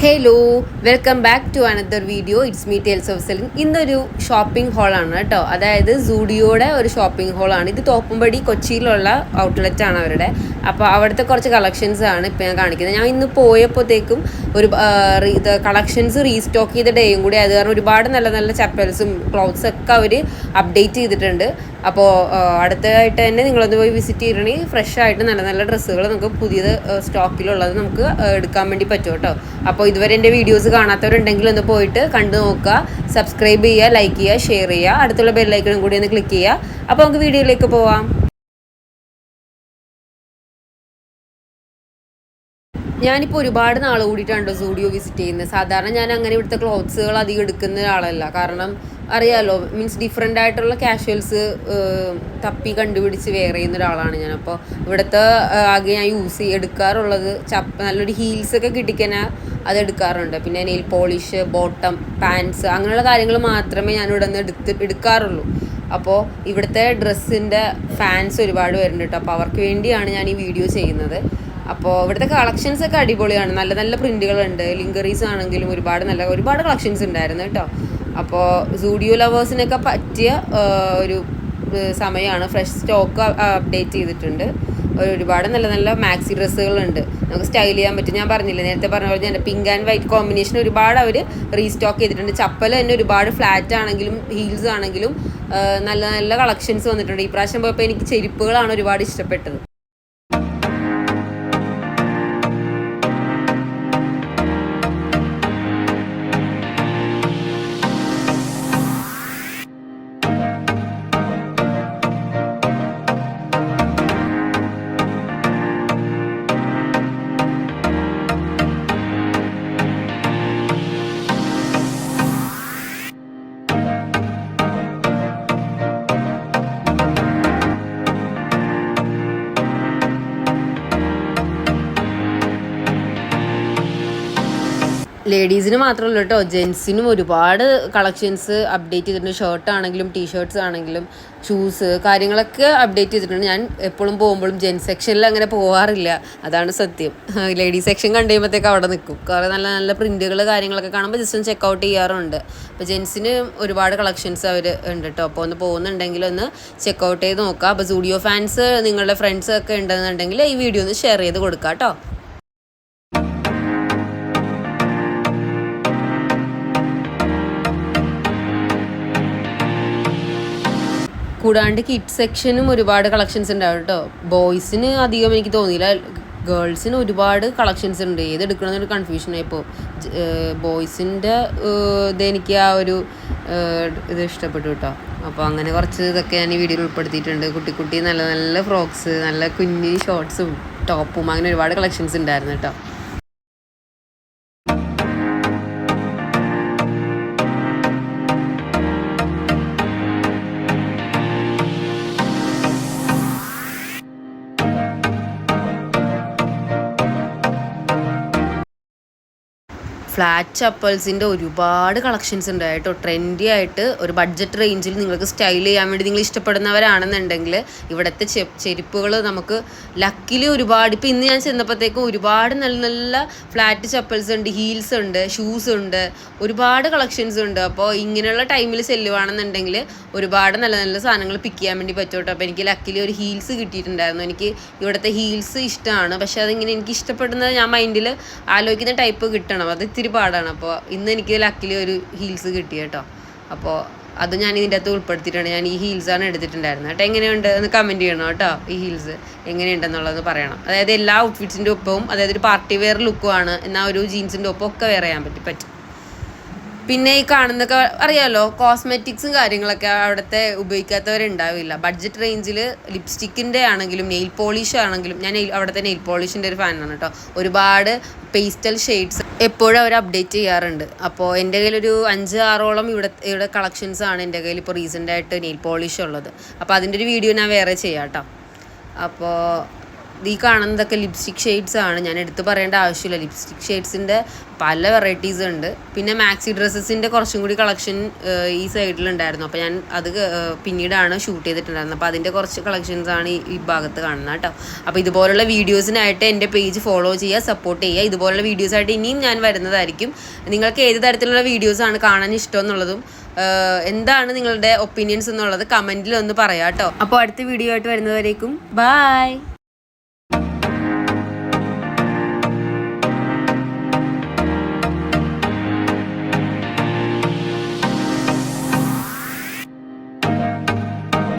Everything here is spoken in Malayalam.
Hello, welcome back to another video. It's me tales of selling. ഇന്നൊരു ഷോപ്പിംഗ് ഹാളാണ് കേട്ടോ. അതായത് സൂഡിയോയുടെ ഒരു ഷോപ്പിംഗ് ഹാളാണ് ഇത്. തോപ്പുംപടി കൊച്ചിയിലുള്ള ഔട്ട്ലെറ്റാണ് അവരുടെ. അപ്പോൾ അവിടുത്തെ കുറച്ച് കളക്ഷൻസ് ആണ് ഇപ്പോൾ ഞാൻ കാണിക്കുന്നത്. ഞാൻ ഇന്ന് പോയപ്പോഴത്തേക്കും ഒരു ഇത് കളക്ഷൻസ് റീസ്റ്റോക്ക് ചെയ്ത ഡേയും കൂടി ആയത് കാരണം ഒരുപാട് നല്ല നല്ല ചപ്പൽസും ക്ലോത്ത്സ് ഒക്കെ അവർ അപ്ഡേറ്റ് ചെയ്തിട്ടുണ്ട്. അപ്പോൾ അടുത്തതായിട്ട് തന്നെ നിങ്ങളൊന്ന് പോയി വിസിറ്റ് ചെയ്തിട്ടുണ്ടെങ്കിൽ ഫ്രഷ് ആയിട്ട് നല്ല നല്ല ഡ്രസ്സുകൾ നമുക്ക് പുതിയത് സ്റ്റോക്കിലുള്ളത് നമുക്ക് എടുക്കാൻ വേണ്ടി പറ്റും കേട്ടോ. അപ്പോൾ ഇതുവരെ എൻ്റെ വീഡിയോസ് കാണാത്തവരുണ്ടെങ്കിൽ ഒന്ന് പോയിട്ട് കണ്ടു നോക്കുക, സബ്സ്ക്രൈബ് ചെയ്യുക, ലൈക്ക് ചെയ്യുക, ഷെയർ ചെയ്യുക, അടുത്തുള്ള ബെല്ലൈക്കണും കൂടി ഒന്ന് ക്ലിക്ക് ചെയ്യുക. അപ്പോൾ നമുക്ക് വീഡിയോയിലേക്ക് പോവാം. ഞാനിപ്പോൾ ഒരുപാട് നാൾ കൂടിയിട്ടാണ് സൂഡിയോ വിസിറ്റ് ചെയ്യുന്നത്. സാധാരണ ഞാൻ അങ്ങനെ ഇവിടുത്തെ ക്ലോത്ത്സുകൾ അധികം എടുക്കുന്ന ഒരാളല്ല. കാരണം അറിയാമല്ലോ, മീൻസ് ഡിഫറെൻ്റ് ആയിട്ടുള്ള കാഷ്വൽസ് തപ്പി കണ്ടുപിടിച്ച് വെയർ ചെയ്യുന്ന ഒരാളാണ് ഞാൻ. അപ്പോൾ ഇവിടുത്തെ ആകെ ഞാൻ എടുക്കാറുള്ളത് നല്ലൊരു ഹീൽസൊക്കെ കിട്ടിക്കഴിഞ്ഞാൽ അത് എടുക്കാറുണ്ട്. പിന്നെ നെയിൽ പോളിഷ്, ബോട്ടം, പാൻസ് അങ്ങനെയുള്ള കാര്യങ്ങൾ മാത്രമേ ഞാൻ ഇവിടെ നിന്ന് എടുക്കാറുള്ളൂ. അപ്പോൾ ഇവിടുത്തെ ഡ്രസ്സിൻ്റെ ഫാൻസ് ഒരുപാട് വരുന്നുണ്ട് കേട്ടോ. അപ്പോൾ അവർക്ക് വേണ്ടിയാണ് ഞാൻ ഈ വീഡിയോ ചെയ്യുന്നത്. അപ്പോൾ ഇവിടുത്തെ കളക്ഷൻസ് ഒക്കെ അടിപൊളിയാണ്. നല്ല നല്ല പ്രിൻറ്റുകളുണ്ട്. ലിങ്കറീസ് ആണെങ്കിലും ഒരുപാട് കളക്ഷൻസ് ഉണ്ടായിരുന്നു കേട്ടോ. അപ്പോൾ സൂഡിയോ ലവേഴ്സിനൊക്കെ പറ്റിയ ഒരു സമയമാണ്. ഫ്രഷ് സ്റ്റോക്ക് അപ്ഡേറ്റ് ചെയ്തിട്ടുണ്ട്. ഒരുപാട് നല്ല നല്ല മാക്സി ഡ്രസ്സുകളുണ്ട്, നമുക്ക് സ്റ്റൈൽ ചെയ്യാൻ പറ്റും. ഞാൻ പറഞ്ഞില്ലേ, നേരത്തെ പറഞ്ഞ പോലെ തന്നെ പിങ്ക് ആൻഡ് വൈറ്റ് കോമ്പിനേഷൻ ഒരുപാട് അവർ റീസ്റ്റോക്ക് ചെയ്തിട്ടുണ്ട്. ചപ്പൽ തന്നെ ഒരുപാട് ഫ്ലാറ്റ് ആണെങ്കിലും ഹീൽസ് ആണെങ്കിലും നല്ല നല്ല കളക്ഷൻസ് വന്നിട്ടുണ്ട്. ഈ പ്രാവശ്യം പോയപ്പോൾ എനിക്ക് ചെരുപ്പുകളാണ് ഒരുപാട് ഇഷ്ടപ്പെട്ടത്. ലേഡീസിന് മാത്രമല്ല കേട്ടോ, ജെൻസിനും ഒരുപാട് കളക്ഷൻസ് അപ്ഡേറ്റ് ചെയ്തിട്ടുണ്ട്. ഷർട്ടാണെങ്കിലും ടീഷർട്ട്സ് ആണെങ്കിലും ഷൂസ് കാര്യങ്ങളൊക്കെ അപ്ഡേറ്റ് ചെയ്തിട്ടുണ്ട്. ഞാൻ എപ്പോഴും പോകുമ്പോഴും ജെൻസ് സെക്ഷനിൽ അങ്ങനെ പോകാറില്ല, അതാണ് സത്യം. ലേഡീസ് സെക്ഷൻ കണ്ടു കഴിയുമ്പോഴത്തേക്ക് അവിടെ നിൽക്കും. കുറേ നല്ല നല്ല പ്രിൻറ്റുകൾ കാര്യങ്ങളൊക്കെ കാണുമ്പോൾ ജസ്റ്റ് ഒന്ന് ചെക്കൗട്ട് ചെയ്യാറുണ്ട്. അപ്പോൾ ജെൻസിന് ഒരുപാട് കളക്ഷൻസ് അവർ ഉണ്ട് കേട്ടോ. അപ്പോൾ ഒന്ന് പോകുന്നുണ്ടെങ്കിൽ ഒന്ന് ചെക്കൗട്ട് ചെയ്ത് നോക്കാം. അപ്പോൾ സൂഡിയോ ഫാൻസ് നിങ്ങളുടെ ഫ്രണ്ട്സ് ഒക്കെ ഉണ്ടെന്നുണ്ടെങ്കിൽ ഈ വീഡിയോ ഒന്ന് ഷെയർ ചെയ്ത് കൊടുക്കാം കേട്ടോ. കൂടാണ്ട് കിഡ്സ് സെക്ഷനും ഒരുപാട് കളക്ഷൻസ് ഉണ്ടാവും കേട്ടോ. ബോയ്സിന് അധികം എനിക്ക് തോന്നിയില്ല, ഗേൾസിന് ഒരുപാട് കളക്ഷൻസ് ഉണ്ട്. ഏതെടുക്കണമെന്നൊരു കൺഫ്യൂഷനായി. ഇപ്പോൾ ബോയ്സിൻ്റെ ഇതെനിക്ക് ആ ഒരു ഇത് ഇഷ്ടപ്പെട്ടു കേട്ടോ. അപ്പോൾ അങ്ങനെ കുറച്ച് ഇതൊക്കെ ഞാൻ ഈ വീഡിയോയിൽ ഉൾപ്പെടുത്തിയിട്ടുണ്ട്. കുട്ടി നല്ല നല്ല ഫ്രോക്സ്, നല്ല കുഞ്ഞി ഷോർട്ട്സും ടോപ്പും അങ്ങനെ ഒരുപാട് കളക്ഷൻസ് ഉണ്ടായിരുന്നു കേട്ടോ. ഫ്ലാറ്റ് ചപ്പൽസിൻ്റെ ഒരുപാട് കളക്ഷൻസ് ഉണ്ട് കേട്ടോ. ട്രെൻഡി ആയിട്ട് ഒരു ബഡ്ജറ്റ് റേഞ്ചിൽ നിങ്ങൾക്ക് സ്റ്റൈൽ ചെയ്യാൻ വേണ്ടി നിങ്ങൾ ഇഷ്ടപ്പെടുന്നവരാണെന്നുണ്ടെങ്കിൽ ഇവിടുത്തെ ചെരുപ്പുകൾ നമുക്ക് ലക്കിലി ഒരുപാട്, ഇപ്പോൾ ഇന്ന് ഞാൻ ചെന്നപ്പോഴത്തേക്കും ഒരുപാട് നല്ല നല്ല ഫ്ലാറ്റ് ചപ്പൽസ് ഉണ്ട്, ഹീൽസ് ഉണ്ട്, ഷൂസ് ഉണ്ട്, ഒരുപാട് കളക്ഷൻസ് ഉണ്ട്. അപ്പോൾ ഇങ്ങനെയുള്ള ടൈമിൽ ചെല്ലുവാണെന്നുണ്ടെങ്കിൽ ഒരുപാട് നല്ല നല്ല സാധനങ്ങൾ പിക്ക് ചെയ്യാൻ വേണ്ടി പറ്റും കേട്ടോ. അപ്പോൾ എനിക്ക് ലക്കിലി ഒരു ഹീൽസ് കിട്ടിയിട്ടുണ്ടായിരുന്നു. എനിക്ക് ഇവിടുത്തെ ഹീൽസ് ഇഷ്ടമാണ്, പക്ഷേ അതിങ്ങനെ എനിക്ക് ഇഷ്ടപ്പെടുന്നത് ഞാൻ മൈൻഡിൽ ആലോചിക്കുന്ന ടൈപ്പ് കിട്ടണം, അത് ഇത്തിരി പാടാണ്. അപ്പോൾ ഇന്ന് എനിക്ക് ലക്കിലി ഒരു ഹീൽസ് കിട്ടി കേട്ടോ. അപ്പോൾ അത് ഞാൻ ഇതിൻ്റെ അകത്ത് ഉൾപ്പെടുത്തിയിട്ടുണ്ട്. ഞാൻ ഈ ഹീൽസാണ് എടുത്തിട്ടുണ്ടായിരുന്നത് കേട്ടോ. എങ്ങനെയുണ്ട് എന്ന് കമൻറ്റ് ചെയ്യണം കേട്ടോ. ഈ ഹീൽസ് എങ്ങനെയുണ്ടെന്നുള്ളത് പറയണം. അതായത് എല്ലാ ഔട്ട്ഫിറ്റ്സിൻ്റെ ഒപ്പവും, അതായത് ഒരു പാർട്ടി വെയർ ലുക്കുമാണ്, എന്നാൽ ഒരു ജീൻസിൻ്റെ ഒപ്പം ഒക്കെ വെയർ ചെയ്യാൻ പറ്റും. പിന്നെ ഈ കാണുന്നൊക്കെ അറിയാമല്ലോ, കോസ്മെറ്റിക്സും കാര്യങ്ങളൊക്കെ അവിടുത്തെ ഉപയോഗിക്കാത്തവരുണ്ടാവില്ല. ബഡ്ജറ്റ് റേഞ്ചിൽ ലിപ്സ്റ്റിക്കിൻ്റെ ആണെങ്കിലും നെയിൽ പോളിഷ് ആണെങ്കിലും, ഞാൻ അവിടുത്തെ നെയിൽ പോളിഷിൻ്റെ ഒരു ഫാനാണ് കേട്ടോ. ഒരുപാട് പേസ്റ്റൽ ഷെയ്ഡ്സ് എപ്പോഴും അവർ അപ്ഡേറ്റ് ചെയ്യാറുണ്ട്. അപ്പോൾ എൻ്റെ കയ്യിലൊരു 5-6ഓളം ഇവിടെ കളക്ഷൻസാണ് എൻ്റെ കയ്യിൽ ഇപ്പോൾ റീസെൻ്റായിട്ട് നെയിൽ പോളിഷ് ഉള്ളത്. അപ്പോൾ അതിൻ്റെ ഒരു വീഡിയോ ഞാൻ വേറെ ചെയ്യാം കേട്ടോ. അപ്പോൾ ഈ കാണുന്നതൊക്കെ ലിപ്സ്റ്റിക് ഷെയ്ഡ്സ് ആണ്. ഞാൻ എടുത്ത് പറയേണ്ട ആവശ്യമില്ല. ലിപ്സ്റ്റിക് ഷെയ്ഡ്സിൻ്റെ പല വെറൈറ്റീസ് ഉണ്ട്. പിന്നെ മാക്സി ഡ്രസ്സസിൻ്റെ കുറച്ചും കൂടി കളക്ഷൻ ഈ സൈഡിലുണ്ടായിരുന്നു. അപ്പോൾ ഞാൻ അത് പിന്നീടാണ് ഷൂട്ട് ചെയ്തിട്ടുണ്ടായിരുന്നത്. അപ്പോൾ അതിൻ്റെ കുറച്ച് കളക്ഷൻസാണ് ഈ ഭാഗത്ത് കാണുന്നത് കേട്ടോ. അപ്പോൾ ഇതുപോലുള്ള വീഡിയോസിനായിട്ട് എൻ്റെ പേജ് ഫോളോ ചെയ്യുക, സപ്പോർട്ട് ചെയ്യുക. ഇതുപോലുള്ള വീഡിയോസായിട്ട് ഇനിയും ഞാൻ വരുന്നതായിരിക്കും. നിങ്ങൾക്ക് ഏത് തരത്തിലുള്ള വീഡിയോസാണ് കാണാൻ ഇഷ്ടം എന്നുള്ളതും എന്താണ് നിങ്ങളുടെ ഒപ്പീനിയൻസ് എന്നുള്ളത് കമൻറ്റിൽ ഒന്ന് പറയാം കേട്ടോ. അപ്പോൾ അടുത്ത വീഡിയോ ആയിട്ട് വരുന്നവരേക്കും ബൈ.